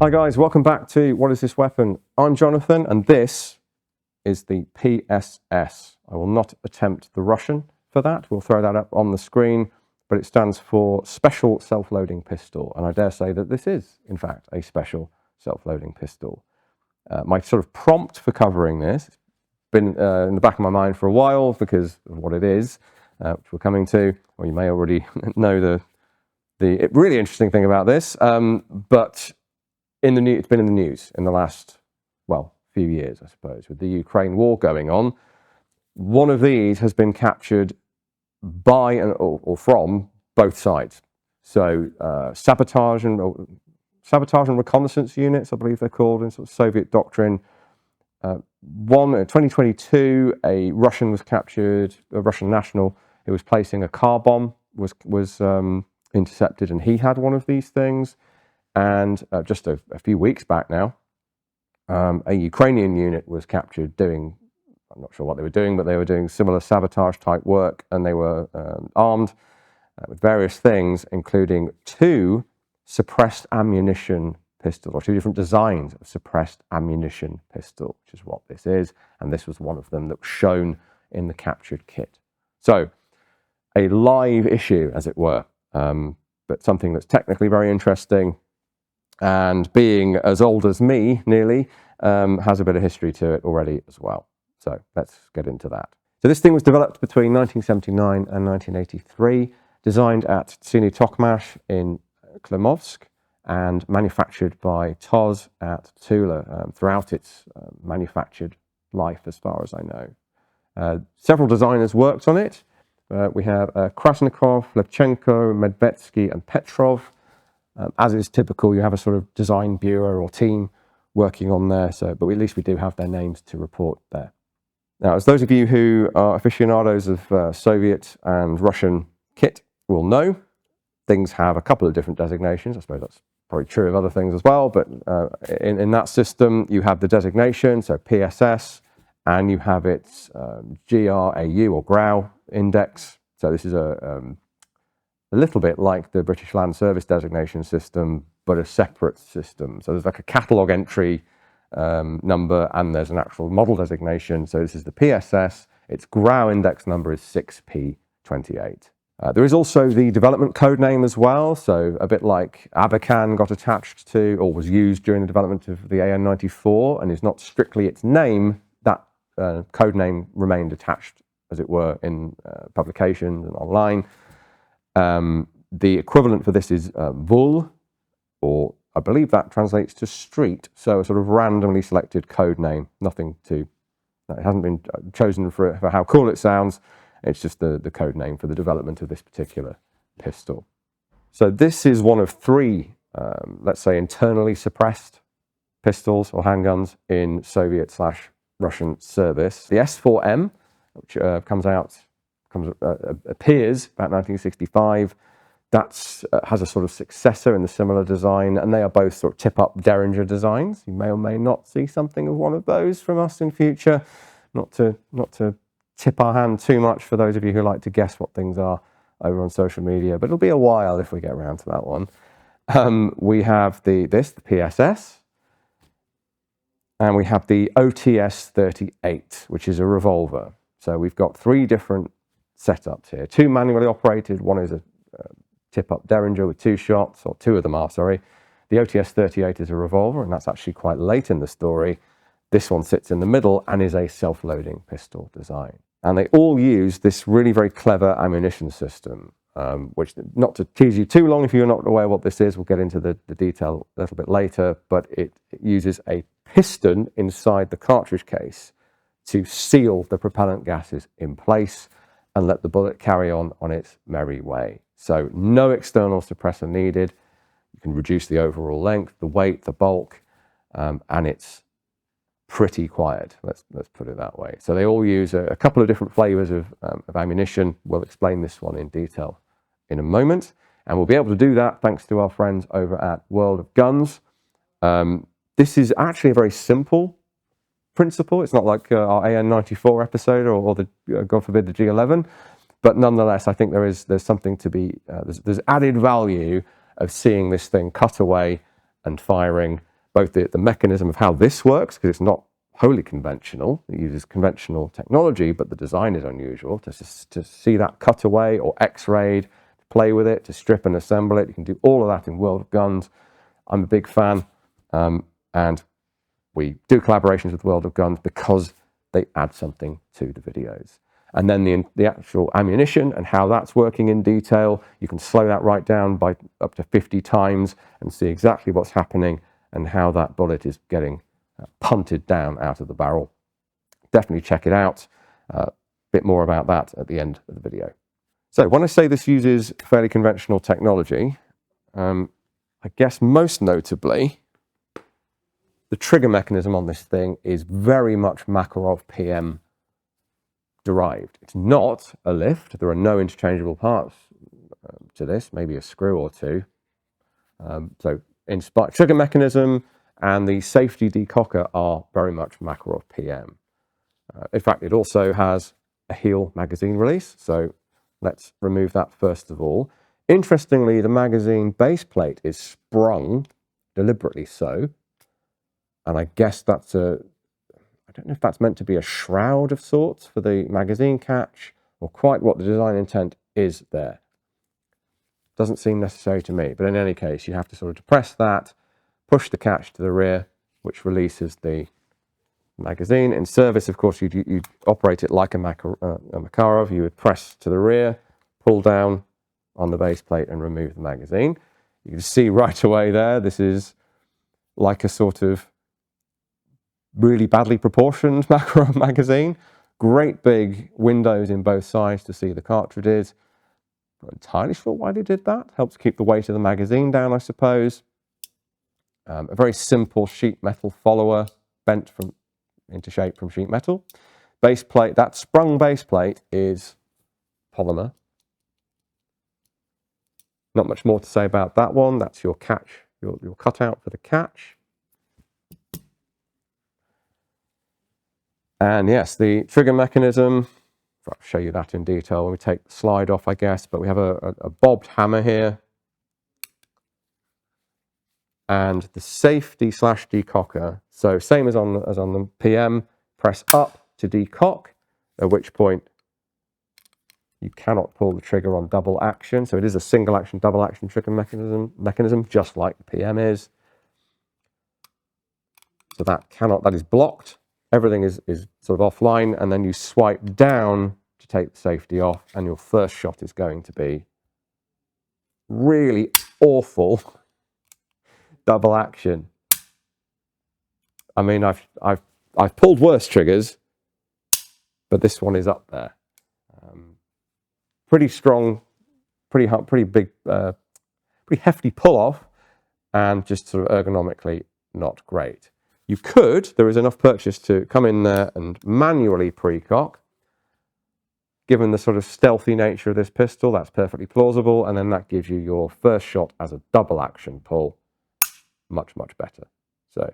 Hi guys, welcome back to What is This Weapon? I'm Jonathan and this is the PSS. I will not attempt the Russian for that. We'll throw that up on the screen, but it stands for Special Self-Loading Pistol, and I dare say that this is, in fact, a special self-loading pistol. My sort of prompt for covering this has been in the back of my mind for a while because of what it is, which we're coming to, or you may already know the really interesting thing about this, but it's been in the news in the last, few years, I suppose, with the Ukraine war going on. One of these has been captured by or from both sides. So sabotage and reconnaissance units, I believe they're called in sort of Soviet doctrine. One in 2022, a Russian was captured, a Russian national who was placing a car bomb was intercepted, and he had one of these things. And just a few weeks back now, a Ukrainian unit was captured doing, I'm not sure what they were doing, but they were doing similar sabotage type work, and they were armed with various things, including two suppressed ammunition pistols, or two different designs of suppressed ammunition pistol, which is what this is. And this was one of them that was shown in the captured kit. So a live issue, as it were, but something that's technically very interesting. And being as old as me, nearly, has a bit of history to it already as well. So let's get into that. So this thing was developed between 1979 and 1983, designed at Tsini Tokmash in Klimovsk and manufactured by TOZ at Tula throughout its manufactured life, as far as I know. Several designers worked on it. We have Krasnikov, Levchenko, Medvetsky, and Petrov. As is typical, you have a sort of design bureau or team working on there, but at least we do have their names to report there. Now, as those of you who are aficionados of Soviet and Russian kit will know, things have a couple of different designations. I suppose that's probably true of other things as well, but in that system, you have the designation, so PSS, and you have its GRAU or GRAU index. So this is a little bit like the British Land Service designation system, but a separate system. So there's like a catalogue entry number, and there's an actual model designation. So this is the PSS. Its GRAU index number is 6P28. There is also the development code name as well. So a bit like Abakan got attached to, or was used during the development of the AN-94, and is not strictly its name, that code name remained attached, as it were, in publications and online. The equivalent for this is VUL, or I believe that translates to street. So a sort of randomly selected code name. It hasn't been chosen for how cool it sounds. It's just the code name for the development of this particular pistol. So this is one of three, let's say, internally suppressed pistols or handguns in Soviet/Russian service. The S4M, which appears about 1965. That has a sort of successor in the similar design, and they are both sort of tip-up Derringer designs. You may or may not see something of one of those from us in future. Not to tip our hand too much for those of you who like to guess what things are over on social media, but it'll be a while if we get around to that one. We have the PSS, and we have the OTS-38, which is a revolver. So we've got three different setups here. Two manually operated. One is a tip-up Derringer with two shots, or two of them are, sorry. The OTS-38 is a revolver, and that's actually quite late in the story. This one sits in the middle and is a self-loading pistol design. And they all use this really very clever ammunition system, which, not to tease you too long if you're not aware what this is, we'll get into the detail a little bit later, but it uses a piston inside the cartridge case to seal the propellant gases in place and let the bullet carry on its merry way. So no external suppressor needed. You can reduce the overall length, the weight, the bulk, and it's pretty quiet. Let's put it that way. So they all use a couple of different flavors of ammunition. We'll explain this one in detail in a moment, and we'll be able to do that thanks to our friends over at World of Guns. This is actually a very simple principle. It's not like our AN-94 episode or the God forbid the G11, but nonetheless, I think there's something to be there's added value of seeing this thing cut away and firing both the mechanism of how this works, because it's not wholly conventional. It uses conventional technology, but the design is unusual. To see that cut away or x-rayed, to play with it, to strip and assemble it. You can do all of that in World of Guns. I'm a big fan, and we do collaborations with World of Guns because they add something to the videos. And then the actual ammunition and how that's working in detail, you can slow that right down by up to 50 times and see exactly what's happening and how that bullet is getting punted down out of the barrel. Definitely check it out. A bit more about that at the end of the video. So when I say this uses fairly conventional technology, I guess most notably, the trigger mechanism on this thing is very much Makarov PM derived. It's not a lift. There are no interchangeable parts to this, maybe a screw or two. So trigger mechanism and the safety decocker are very much Makarov PM. In fact, it also has a heel magazine release. So let's remove that first of all. Interestingly, the magazine base plate is sprung, deliberately so. And I guess that's I don't know if that's meant to be a shroud of sorts for the magazine catch, or quite what the design intent is there. Doesn't seem necessary to me, but in any case, you have to sort of depress that, push the catch to the rear, which releases the magazine. In service, of course, you'd operate it like a Makarov. You would press to the rear, pull down on the base plate and remove the magazine. You can see right away there, this is like a sort of really badly proportioned Makarov magazine. Great big windows in both sides to see the cartridges. Not entirely sure why they did that. Helps keep the weight of the magazine down, I suppose. A very simple sheet metal follower, bent into shape from sheet metal. Base plate, that sprung base plate is polymer. Not much more to say about that one. That's your catch, your cutout for the catch. And yes, the trigger mechanism, I'll show you that in detail when we take the slide off, I guess, but we have a bobbed hammer here. And the safety / decocker, so same as on the PM, press up to decock, at which point you cannot pull the trigger on double action. So it is a single action, double action trigger mechanism, just like the PM is. So that is blocked. Everything is sort of offline, and then you swipe down to take the safety off, and your first shot is going to be really awful double action. I mean, I've pulled worse triggers, but this one is up there. Pretty strong, pretty big, pretty hefty pull off, and just sort of ergonomically not great. You could, there is enough purchase to come in there and manually pre-cock. Given the sort of stealthy nature of this pistol, that's perfectly plausible, and then that gives you your first shot as a double action pull. Much, much better. So,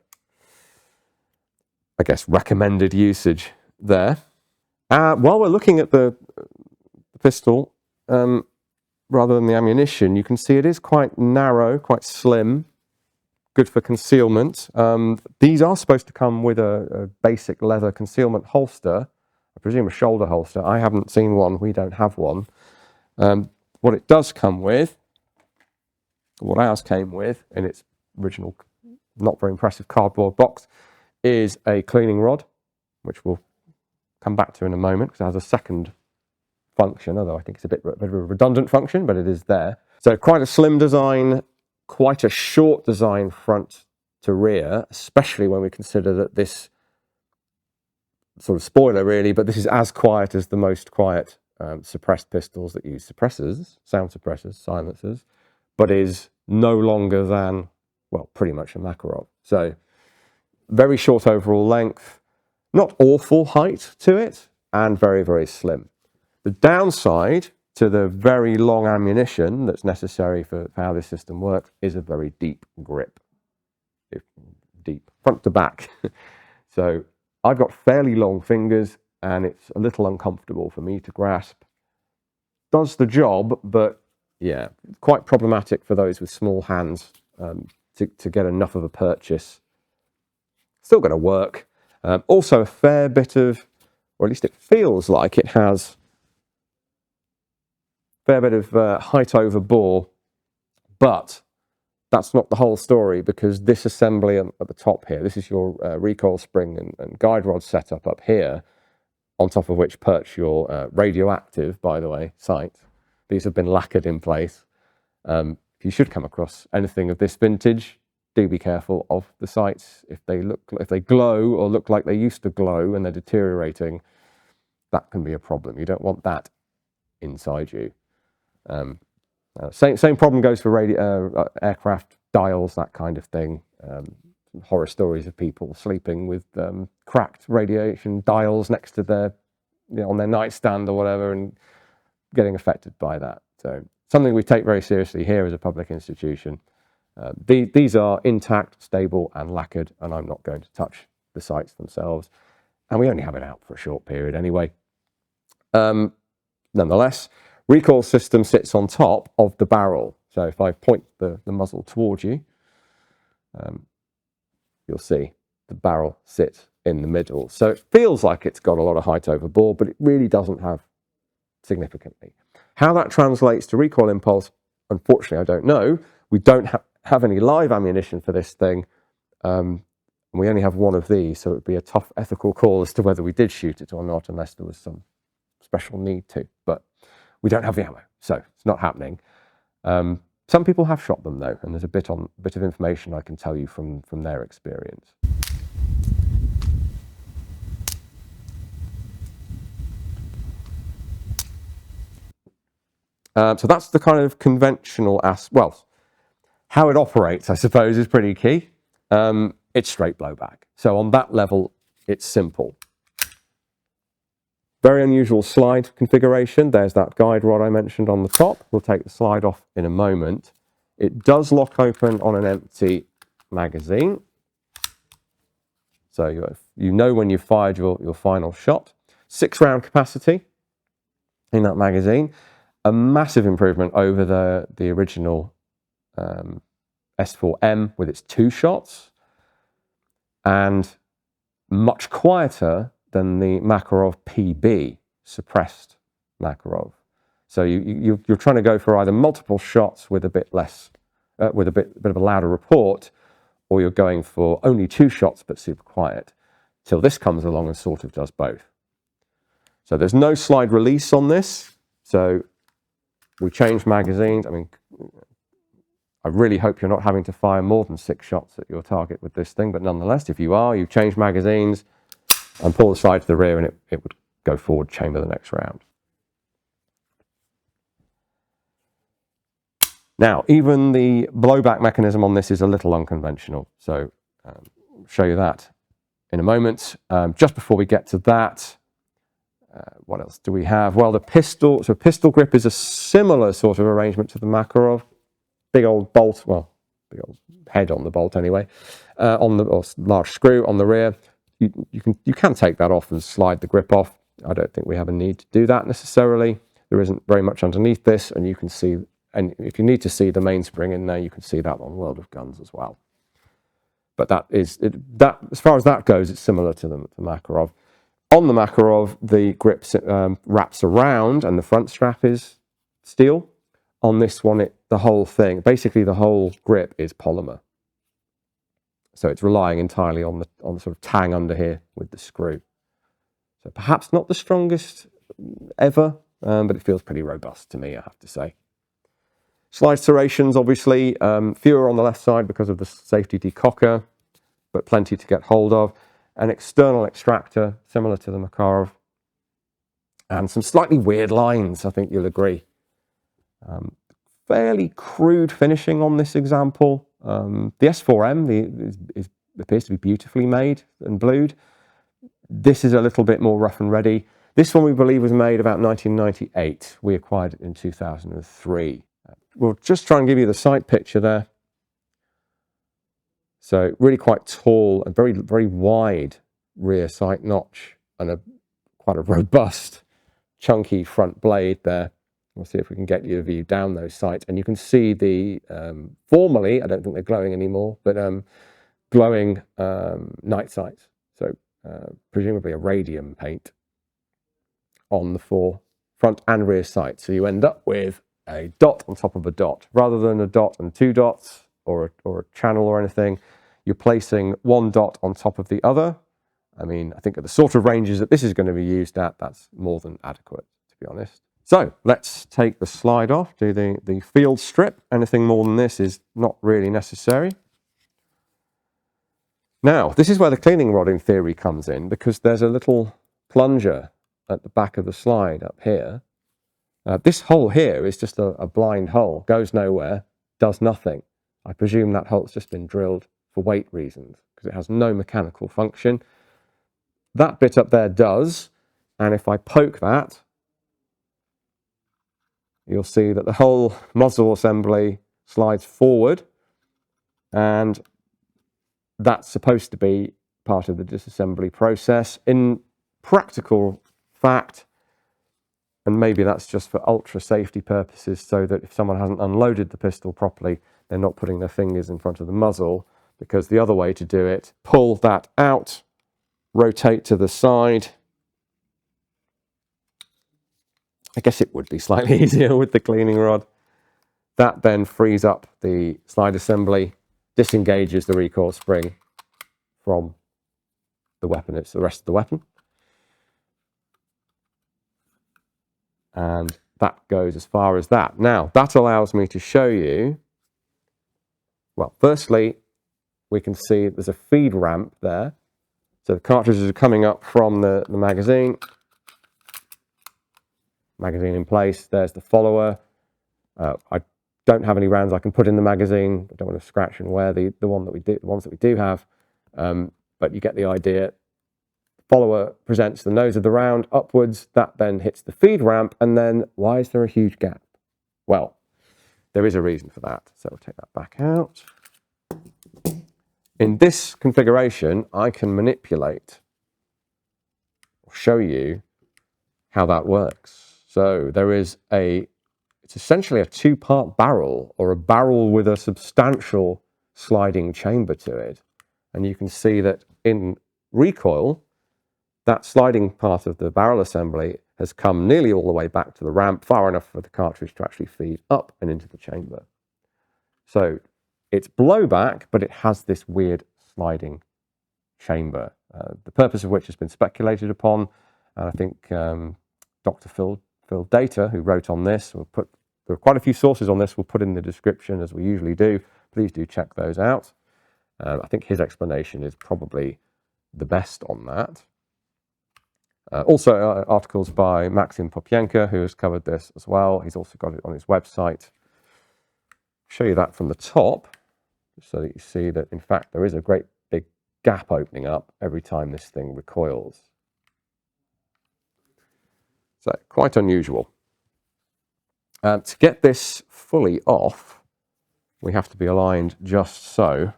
I guess recommended usage there. While we're looking at the pistol, rather than the ammunition, you can see it is quite narrow, quite slim. Good for concealment. These are supposed to come with a basic leather concealment holster, I presume a shoulder holster. I haven't seen one, we don't have one. What it does come with, what ours came with in its original, not very impressive cardboard box, is a cleaning rod, which we'll come back to in a moment, because it has a second function, although I think it's a bit of a redundant function, but it is there. So quite a slim design, quite a short design front to rear, especially when we consider that this sort of spoiler really, but this is as quiet as the most quiet suppressed pistols that use suppressors, sound suppressors, silencers, but is no longer than, well, pretty much a Makarov. So very short overall length, not awful height to it, and very, very slim. The downside to the very long ammunition that's necessary for how this system works is a very deep grip. Deep, front to back. So I've got fairly long fingers and it's a little uncomfortable for me to grasp. Does the job, but yeah, quite problematic for those with small hands to get enough of a purchase Still going to work. Also a fair bit of, or at least it feels like it has a fair bit of height over bore, but that's not the whole story, because this assembly at the top here, this is your recoil spring and guide rod setup up here, on top of which perch your radioactive, by the way, sight. These have been lacquered in place. If you should come across anything of this vintage, do be careful of the sights. If they glow or look like they used to glow and they're deteriorating, that can be a problem. You don't want that inside you. Same problem goes for aircraft dials, that kind of thing. Horror stories of people sleeping with cracked radiation dials next to their, on their nightstand or whatever, and getting affected by that. So something we take very seriously here as a public institution. These are intact, stable and lacquered, and I'm not going to touch the sights themselves. And we only have it out for a short period anyway. Nonetheless, recoil system sits on top of the barrel. So if I point the muzzle towards you, you'll see the barrel sits in the middle. So it feels like it's got a lot of height over bore, but it really doesn't have significantly. How that translates to recoil impulse, unfortunately, I don't know. We don't have any live ammunition for this thing. And we only have one of these, so it would be a tough ethical call as to whether we did shoot it or not, unless there was some special need to. But we don't have the ammo, so it's not happening. Some people have shot them though, and there's a bit of information I can tell you from their experience. So that's the kind of conventional well, how it operates, I suppose, is pretty key. It's straight blowback. So on that level, it's simple. Very unusual slide configuration. There's that guide rod I mentioned on the top. We'll take the slide off in a moment. It does lock open on an empty magazine. So you know when you've fired your final shot. 6-round capacity in that magazine. A massive improvement over the original S4M with its 2 shots, and much quieter than the Makarov PB suppressed Makarov. So you're trying to go for either multiple shots with a bit less, with a bit of a louder report, or you're going for only 2 shots but super quiet, till this comes along and sort of does both. So there's no slide release on this. So we changed magazines. I mean, I really hope you're not having to fire more than 6 shots at your target with this thing, but nonetheless, if you are, you've changed magazines and pull the slide to the rear, and it would go forward, chamber the next round. Now, even the blowback mechanism on this is a little unconventional, so I'll show you that in a moment. Just before we get to that, what else do we have? Well, the pistol, so pistol grip is a similar sort of arrangement to the Makarov. Big old bolt, well, big old head on the bolt anyway, or large screw on the rear. You can take that off and slide the grip off. I don't think we have a need to do that necessarily. There isn't very much underneath this, and you can see, and if you need to see the mainspring in there, you can see that on World of Guns as well. But that is, as far as that goes, it's similar to the Makarov. On the Makarov, the grip wraps around and the front strap is steel. On this one, the whole thing, basically the whole grip is polymer. So it's relying entirely on the sort of tang under here with the screw. So perhaps not the strongest ever, but it feels pretty robust to me, I have to say. Slide serrations, obviously, fewer on the left side because of the safety decocker, but plenty to get hold of. An external extractor, similar to the Makarov, and some slightly weird lines, I think you'll agree. Fairly crude finishing on this example. The S4M appears to be beautifully made and blued. This is a little bit more rough and ready. This one we believe was made about 1998. We acquired it in 2003. We'll just try and give you the sight picture there. So really quite tall and very, very wide rear sight notch, and quite a robust, chunky front blade there. We'll see if we can get you a view down those sights. And you can see the, formerly, I don't think they're glowing anymore, but glowing night sights. So presumably a radium paint on the four front and rear sights. So you end up with a dot on top of a dot. Rather than a dot and two dots or a channel or anything, you're placing one dot on top of the other. I mean, I think at the sort of ranges that this is going to be used at, that's more than adequate, to be honest. So let's take the slide off, do the field strip. Anything more than this is not really necessary. Now, this is where the cleaning rod in theory comes in, because there's a little plunger at the back of the slide up here. This hole here is just a blind hole, goes nowhere, does nothing. I presume that hole's just been drilled for weight reasons, because it has no mechanical function. That bit up there does, and if I poke that, you'll see that the whole muzzle assembly slides forward, and that's supposed to be part of the disassembly process. In practical fact, and maybe that's just for ultra safety purposes, so that if someone hasn't unloaded the pistol properly, they're not putting their fingers in front of the muzzle, because the other way to do it, pull that out, rotate to the side. I guess it would be slightly easier with the cleaning rod. That then frees up the slide assembly, disengages the recoil spring from the weapon. It's the rest of the weapon. And that goes as far as that. Now, that allows me to show you, well, firstly, we can see there's a feed ramp there. So the cartridges are coming up from the magazine. Magazine in place. There's the follower. I don't have any rounds I can put in the magazine. I don't want to scratch and wear the ones that we do have. But you get the idea. Follower presents the nose of the round upwards. That then hits the feed ramp. And then why is there a huge gap? Well, there is a reason for that. So we'll take that back out. In this configuration, I can manipulate or show you how that works. So there is it's essentially a two-part barrel, or a barrel with a substantial sliding chamber to it. And you can see that in recoil, that sliding part of the barrel assembly has come nearly all the way back to the ramp, far enough for the cartridge to actually feed up and into the chamber. So it's blowback, but it has this weird sliding chamber, the purpose of which has been speculated upon. And I think Dr. Phil Data, who wrote on this, there are quite a few sources on this, we'll put in the description as we usually do. Please do check those out. I think his explanation is probably the best on that. Also articles by Maxim Popenker, who has covered this as well. He's also got it on his website. Show you that from the top, so that you see that in fact there is a great big gap opening up every time this thing recoils. So quite unusual. To get this fully off, we have to be aligned just so.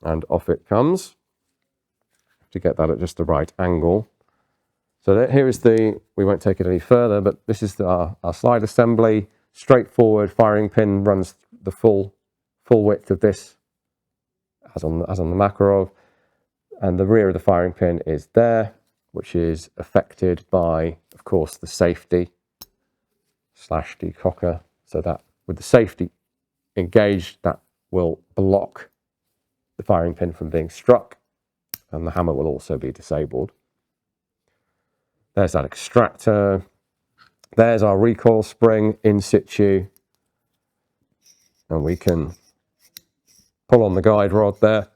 And off it comes. To get that at just the right angle. So here is we won't take it any further, but this is our slide assembly. Straightforward firing pin runs the full width of this, as on the Makarov. And the rear of the firing pin is there, which is affected by, of course, the safety / decocker. So that with the safety engaged, that will block the firing pin from being struck, and the hammer will also be disabled. There's that extractor. There's our recoil spring in situ, and we can pull on the guide rod there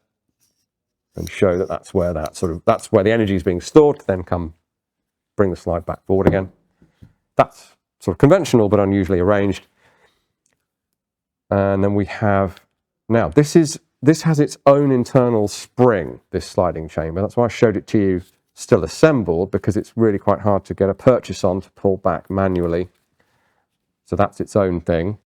and show that that's where the energy is being stored to then bring the slide back forward again. That's sort of conventional but unusually arranged. And then we have, now this has its own internal spring, this sliding chamber. That's why I showed it to you still assembled, because it's really quite hard to get a purchase on to pull back manually. So that's its own thing.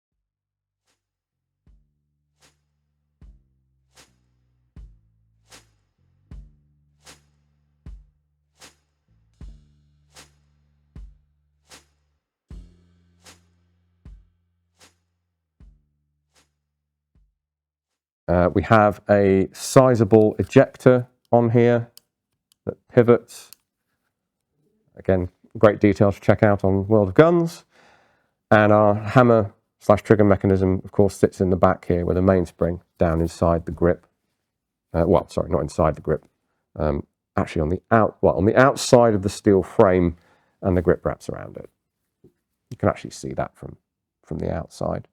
We have a sizable ejector on here that pivots. Again, great detail to check out on World of Guns. And our hammer/trigger mechanism, of course, sits in the back here with a mainspring down inside the grip. Well, sorry, not inside the grip. Actually, on the outside of the steel frame, and the grip wraps around it. You can actually see that from the outside.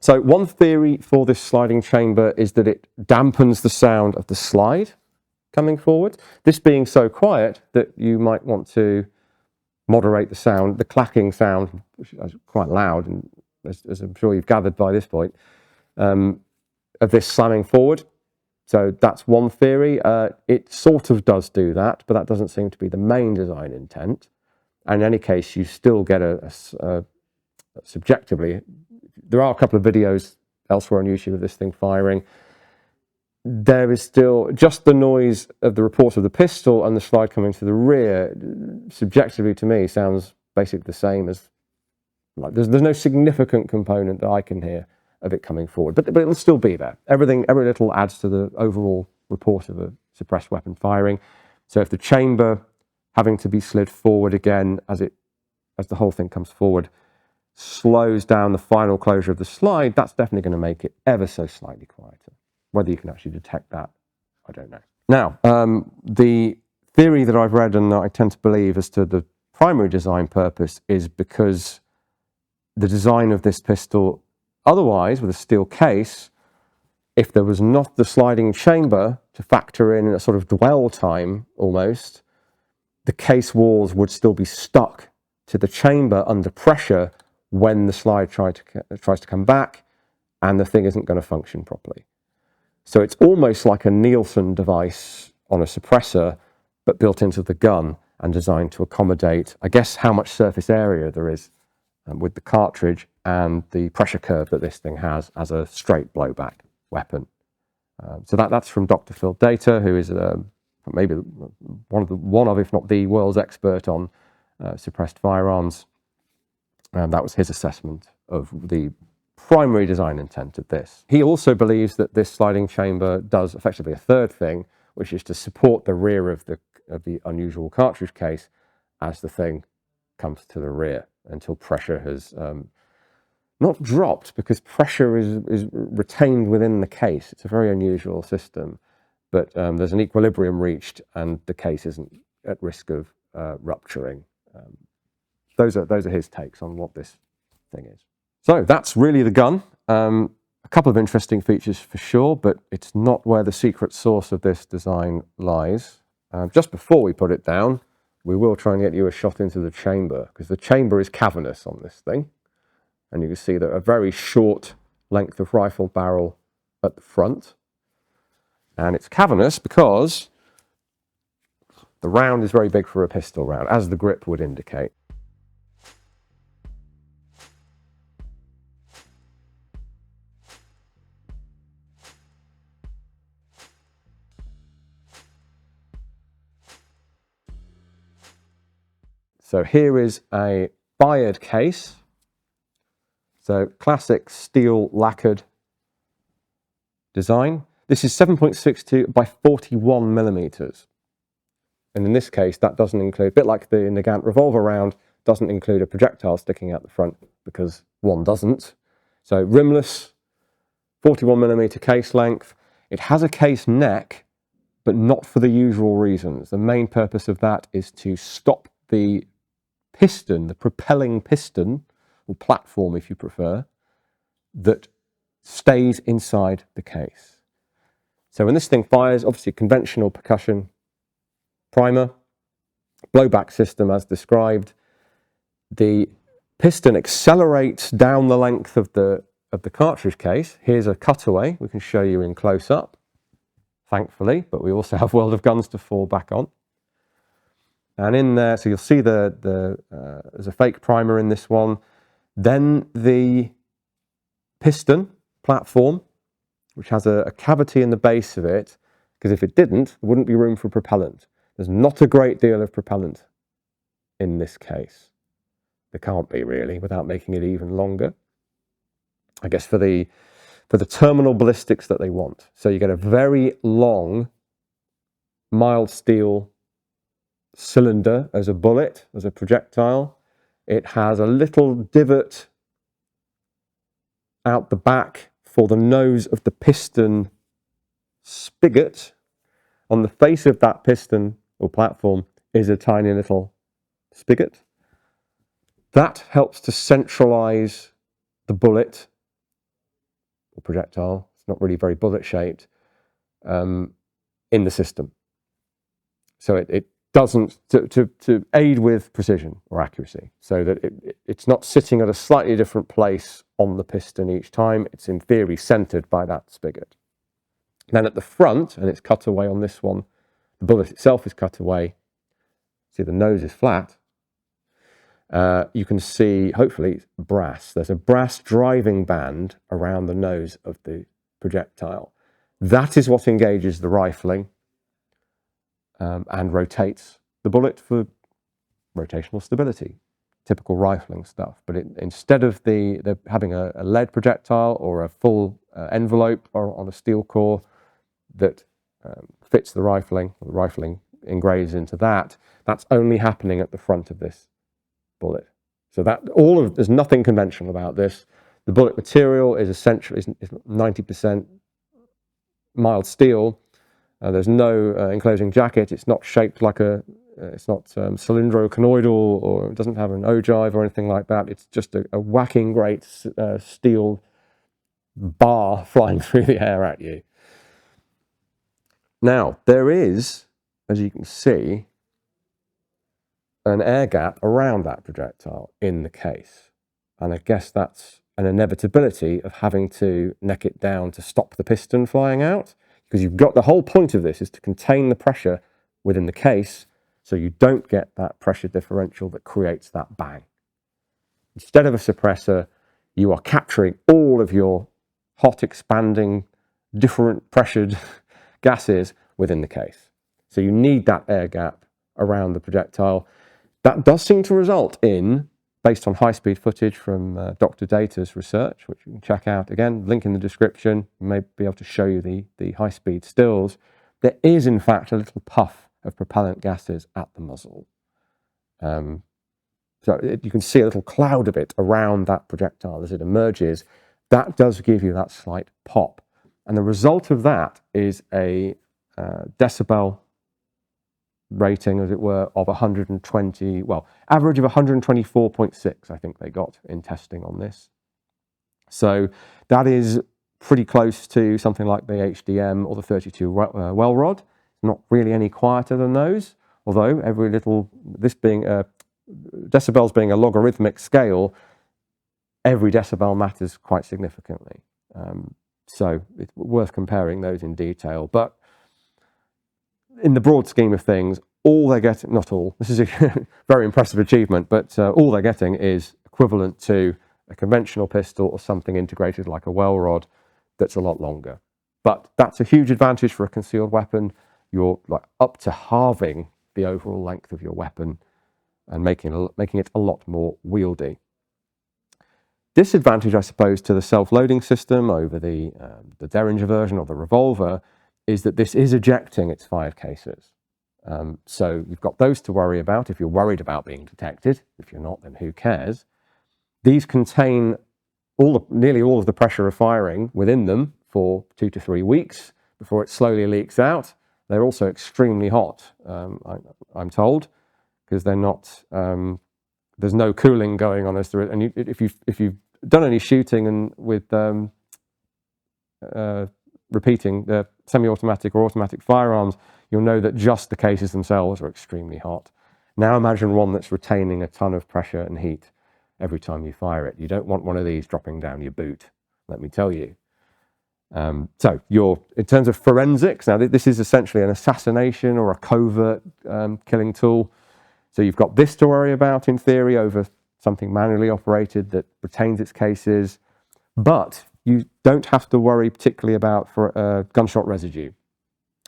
So one theory for this sliding chamber is that it dampens the sound of the slide coming forward. This being so quiet that you might want to moderate the sound, the clacking sound, which is quite loud, and as I'm sure you've gathered by this point, of this slamming forward. So that's one theory. It sort of does do that, but that doesn't seem to be the main design intent. And in any case, you still get subjectively, there are a couple of videos elsewhere on YouTube of this thing firing. There is still just the noise of the report of the pistol and the slide coming to the rear, subjectively to me, sounds basically the same as, like, there's no significant component that I can hear of it coming forward, but it'll still be there. Every little adds to the overall report of a suppressed weapon firing. So if the chamber having to be slid forward again as the whole thing comes forward slows down the final closure of the slide, that's definitely going to make it ever so slightly quieter. Whether you can actually detect that, I don't know. Now, the theory that I've read and that I tend to believe as to the primary design purpose is because the design of this pistol, otherwise with a steel case, if there was not the sliding chamber to factor in a sort of dwell time almost, the case walls would still be stuck to the chamber under pressure when the slide tries to come back, and the thing isn't going to function properly. So it's almost like a Nielsen device on a suppressor, but built into the gun and designed to accommodate, I guess, how much surface area there is with the cartridge and the pressure curve that this thing has as a straight blowback weapon. So that's from Dr. Phil Data, who is maybe one of, if not the world's expert on suppressed firearms. That was his assessment of the primary design intent of this. He also believes that this sliding chamber does effectively a third thing, which is to support the rear of the unusual cartridge case as the thing comes to the rear until pressure has not dropped, because pressure is retained within the case. It's a very unusual system, but there's an equilibrium reached and the case isn't at risk of rupturing. Those are his takes on what this thing is. So that's really the gun. A couple of interesting features for sure, but it's not where the secret source of this design lies. Just before we put it down, we will try and get you a shot into the chamber, because the chamber is cavernous on this thing. And you can see that a very short length of rifle barrel at the front. And it's cavernous because the round is very big for a pistol round, as the grip would indicate. So here is a fired case. So classic steel lacquered design. This is 7.62 by 41 millimeters. And in this case, that doesn't include, a bit like the Nagant revolver round, doesn't include a projectile sticking out the front, because one doesn't. So rimless, 41 millimeter case length. It has a case neck, but not for the usual reasons. The main purpose of that is to stop the piston, the propelling piston, or platform if you prefer, that stays inside the case. So when this thing fires, obviously conventional percussion primer, blowback system as described, the piston accelerates down the length of the cartridge case. Here's a cutaway we can show you in close up, thankfully, but we also have World of Guns to fall back on. And in there, so you'll see there's a fake primer in this one. Then the piston platform which has a cavity in the base of it, because if it didn't, there wouldn't be room for propellant. There's not a great deal of propellant in this case. There can't be, really, without making it even longer. I guess for the terminal ballistics that they want. So you get a very long, mild steel cylinder as a bullet, as a projectile. It has a little divot out the back for the nose of the piston spigot. On the face of that piston or platform is a tiny little spigot. That helps to centralize the bullet or projectile. It's not really very bullet shaped in the system. So it doesn't, to aid with precision or accuracy, so that it's not sitting at a slightly different place on the piston each time. It's in theory centered by that spigot. Then at the front, and it's cut away on this one, the bullet itself is cut away. See, the nose is flat. You can see, hopefully, brass. There's a brass driving band around the nose of the projectile. That is what engages the rifling and rotates the bullet for rotational stability. Typical rifling stuff. But instead of having a lead projectile or a full envelope or on a steel core that fits the rifling engraves into that, that's only happening at the front of this bullet. So there's nothing conventional about this. The bullet material is essentially 90% mild steel. There's no enclosing jacket. It's not shaped like it's not cylindro-conoidal, or it doesn't have an ogive or anything like that. It's just a whacking great steel bar flying through the air at you. Now, there is, as you can see, an air gap around that projectile in the case. And I guess that's an inevitability of having to neck it down to stop the piston flying out, because the whole point of this is to contain the pressure within the case so you don't get that pressure differential that creates that bang. Instead of a suppressor, you are capturing all of your hot, expanding, different pressured gases within the case. So you need that air gap around the projectile. That does seem to result in, based on high-speed footage from Dr. Data's research, which you can check out again, link in the description, may be able to show you the high-speed stills. There is, in fact, a little puff of propellant gases at the muzzle. You can see a little cloud of it around that projectile as it emerges. That does give you that slight pop. And the result of that is a decibel rating, as it were, of 120, well, average of 124.6, I think they got in testing on this. So that is pretty close to something like the HDM or the 32 well rod. Not really any quieter than those, although every little, this being decibels being a logarithmic scale, every decibel matters quite significantly. So it's worth comparing those in detail. But in the broad scheme of things, all they're getting, not all, this is a very impressive achievement, but all they're getting is equivalent to a conventional pistol or something integrated like a well rod that's a lot longer. But that's a huge advantage for a concealed weapon. You're like up to halving the overall length of your weapon and making it a lot more wieldy. Disadvantage, I suppose, to the self-loading system over the Derringer version or the revolver is that this is ejecting its fired cases. So you've got those to worry about if you're worried about being detected. If you're not, then who cares? These contain nearly all of the pressure of firing within them for 2 to 3 weeks before it slowly leaks out. They're also extremely hot, I'm told, because they're not. There's no cooling going on as through it. And if you've done any shooting and with repeating the semi-automatic or automatic firearms, you'll know that just the cases themselves are extremely hot. Now imagine one that's retaining a ton of pressure and heat every time you fire it. You don't want one of these dropping down your boot, let me tell you. So in terms of forensics, now this is essentially an assassination or a covert killing tool. So you've got this to worry about in theory over something manually operated that retains its cases. But you don't have to worry particularly about for gunshot residue.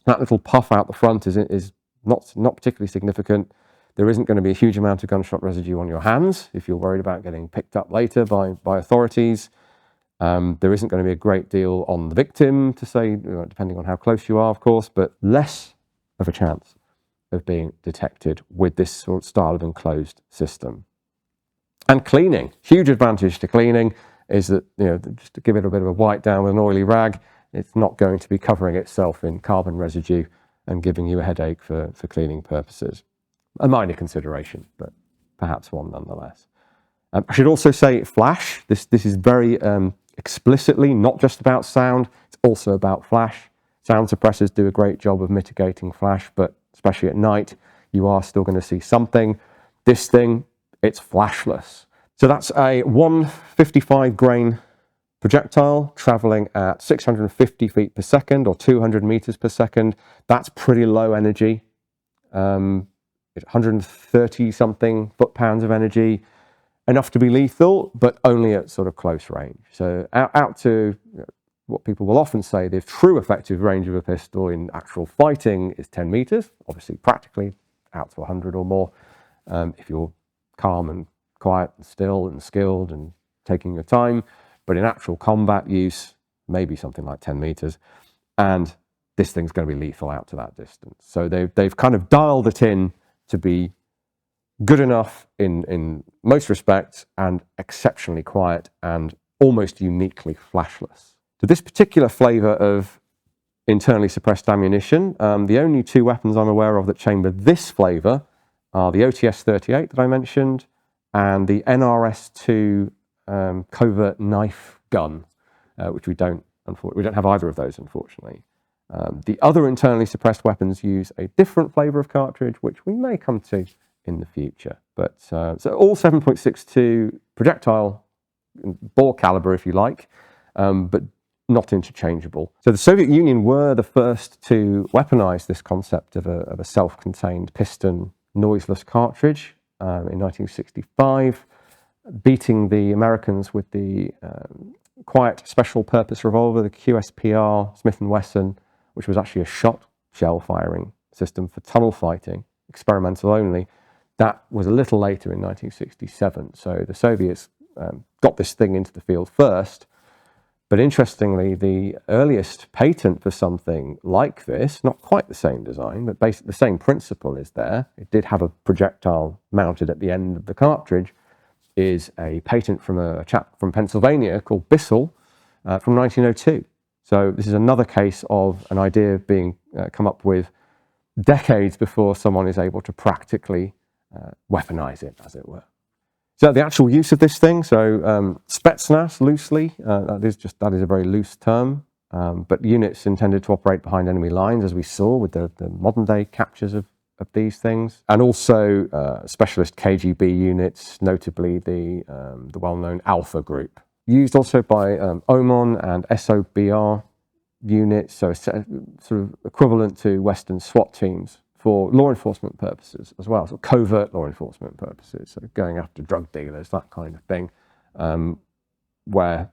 That little puff out the front is not particularly significant. There isn't going to be a huge amount of gunshot residue on your hands if you're worried about getting picked up later by authorities. There isn't going to be a great deal on the victim, to say, depending on how close you are, of course, but less of a chance of being detected with this sort of style of enclosed system. And cleaning, huge advantage to cleaning is that, just to give it a bit of a wipe down with an oily rag, it's not going to be covering itself in carbon residue and giving you a headache for cleaning purposes. A minor consideration, but perhaps one nonetheless. I should also say flash. This is very explicitly not just about sound, it's also about flash. Sound suppressors do a great job of mitigating flash, but especially at night, you are still going to see something. This thing, it's flashless. So that's a 155 grain projectile traveling at 650 feet per second or 200 meters per second. That's pretty low energy. 130 something foot-pounds of energy, enough to be lethal, but only at sort of close range. So out to what people will often say the true effective range of a pistol in actual fighting is 10 meters, obviously practically out to 100 or more, if you're calm and quiet and still and skilled and taking your time. But in actual combat use, maybe something like 10 meters. And this thing's going to be lethal out to that distance. So they've kind of dialed it in to be good enough in most respects and exceptionally quiet and almost uniquely flashless. So this particular flavor of internally suppressed ammunition, the only two weapons I'm aware of that chamber this flavor are the OTS-38 that I mentioned and the NRS-2 covert knife gun, which we don't have either of those, unfortunately. The other internally suppressed weapons use a different flavor of cartridge, which we may come to in the future. But so all 7.62 projectile bore caliber, if you like, but not interchangeable. So the Soviet Union were the first to weaponize this concept of a self-contained piston noiseless cartridge in 1965, beating the Americans with the quiet special purpose revolver, the QSPR Smith & Wesson, which was actually a shot shell firing system for tunnel fighting, experimental only. That was a little later in 1967. So the Soviets got this thing into the field first. But interestingly, the earliest patent for something like this, not quite the same design, but basically the same principle is there. It did have a projectile mounted at the end of the cartridge, is a patent from a chap from Pennsylvania called Bissell from 1902. So this is another case of an idea being come up with decades before someone is able to practically weaponize it, as it were. So the actual use of this thing, so Spetsnaz loosely, that is a very loose term, but units intended to operate behind enemy lines, as we saw with the modern day captures of these things, and also specialist KGB units, notably the well-known Alpha group. Used also by OMON and SOBR units, so sort of equivalent to Western SWAT teams for law enforcement purposes as well, so covert law enforcement purposes, so going after drug dealers, that kind of thing, where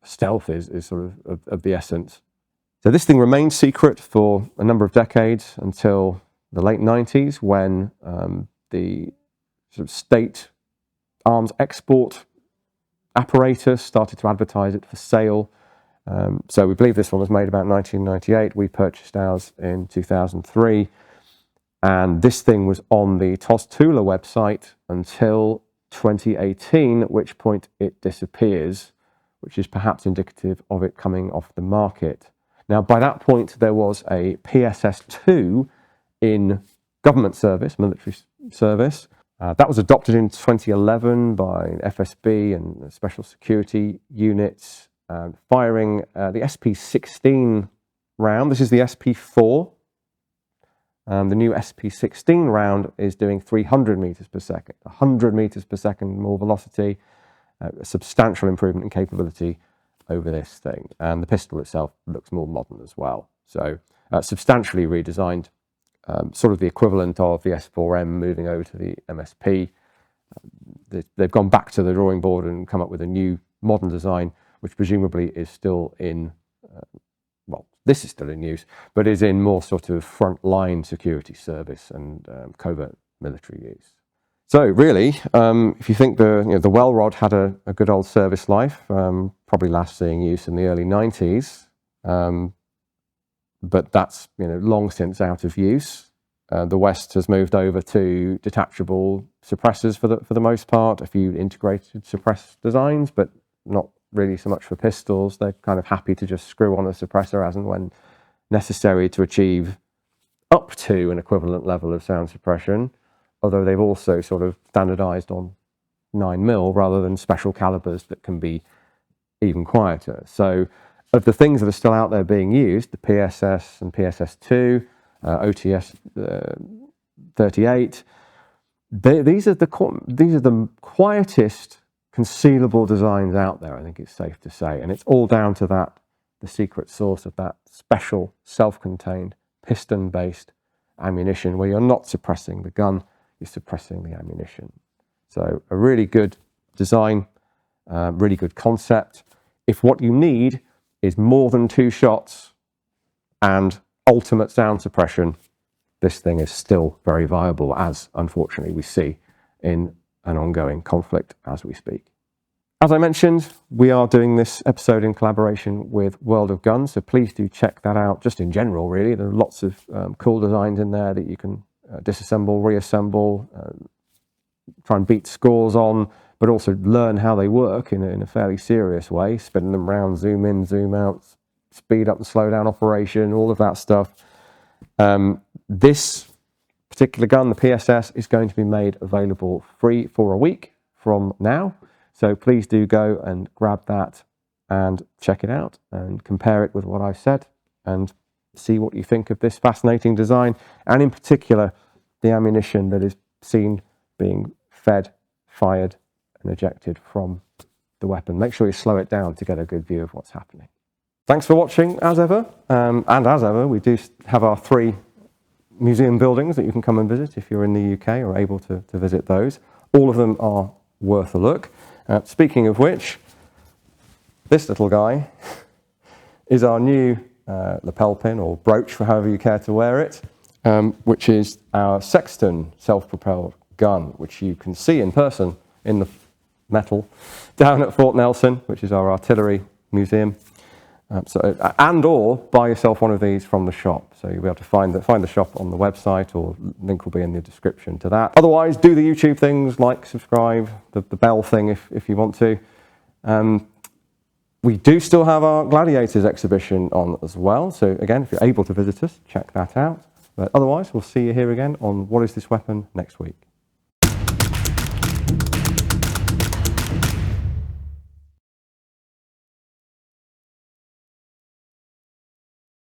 stealth is sort of the essence. So this thing remained secret for a number of decades until the late 90s, when the sort of state arms export apparatus started to advertise it for sale. So we believe this one was made about 1998. We purchased ours in 2003. And this thing was on the TOS-Tula website until 2018, at which point it disappears, which is perhaps indicative of it coming off the market. Now, by that point, there was a PSS-2 in government service, military service. That was adopted in 2011 by FSB and special security units, firing the SP-16 round. This is the SP-4. The new SP-16 round is doing 300 meters per second, 100 meters per second more velocity, a substantial improvement in capability over this thing. And the pistol itself looks more modern as well. So substantially redesigned, sort of the equivalent of the S4M moving over to the MSP. They've gone back to the drawing board and come up with a new modern design, which presumably is still in, well, this is still in use, but is in more sort of frontline security service and covert military use. So really, if you think the well rod had a good old service life, probably last seeing use in the early 90s, but that's long since out of use. The West has moved over to detachable suppressors for the most part, a few integrated suppressed designs, but not really so much for pistols. They're kind of happy to just screw on a suppressor as and when necessary to achieve up to an equivalent level of sound suppression, although they've also sort of standardized on 9mm rather than special calibers that can be even quieter. So of the things that are still out there being used, the PSS and PSS2, OTS 38, these are the quietest concealable designs out there, I think it's safe to say, and it's all down to the secret sauce of that special self-contained piston-based ammunition where you're not suppressing the gun, you're suppressing the ammunition. So a really good design, really good concept. If what you need is more than 2 shots and ultimate sound suppression, this thing is still very viable, as unfortunately we see in an ongoing conflict as we speak. As I mentioned, we are doing this episode in collaboration with World of Guns, so please do check that out. Just in general, really, there are lots of cool designs in there that you can disassemble, reassemble, try and beat scores on, but also learn how they work in a fairly serious way, spinning them around, zoom in, zoom out, speed up and slow down operation, all of that stuff. This particular gun, the PSS, is going to be made available free for a week from now. So please do go and grab that and check it out and compare it with what I've said and see what you think of this fascinating design, and in particular, the ammunition that is seen being fed, fired, and ejected from the weapon. Make sure you slow it down to get a good view of what's happening. Thanks for watching, as ever. And as ever, we do have our 3 museum buildings that you can come and visit if you're in the UK or able to visit those. All of them are worth a look. Speaking of which, this little guy is our new lapel pin or brooch, for however you care to wear it, which is our Sexton self-propelled gun, which you can see in person in the metal down at Fort Nelson, which is our artillery museum. Or buy yourself one of these from the shop. So you'll be able to find the shop on the website, or link will be in the description to that. Otherwise, do the YouTube things, like, subscribe, the bell thing if you want to. We do still have our Gladiators exhibition on as well. So again, if you're able to visit us, check that out. But otherwise, we'll see you here again on What Is This Weapon next week.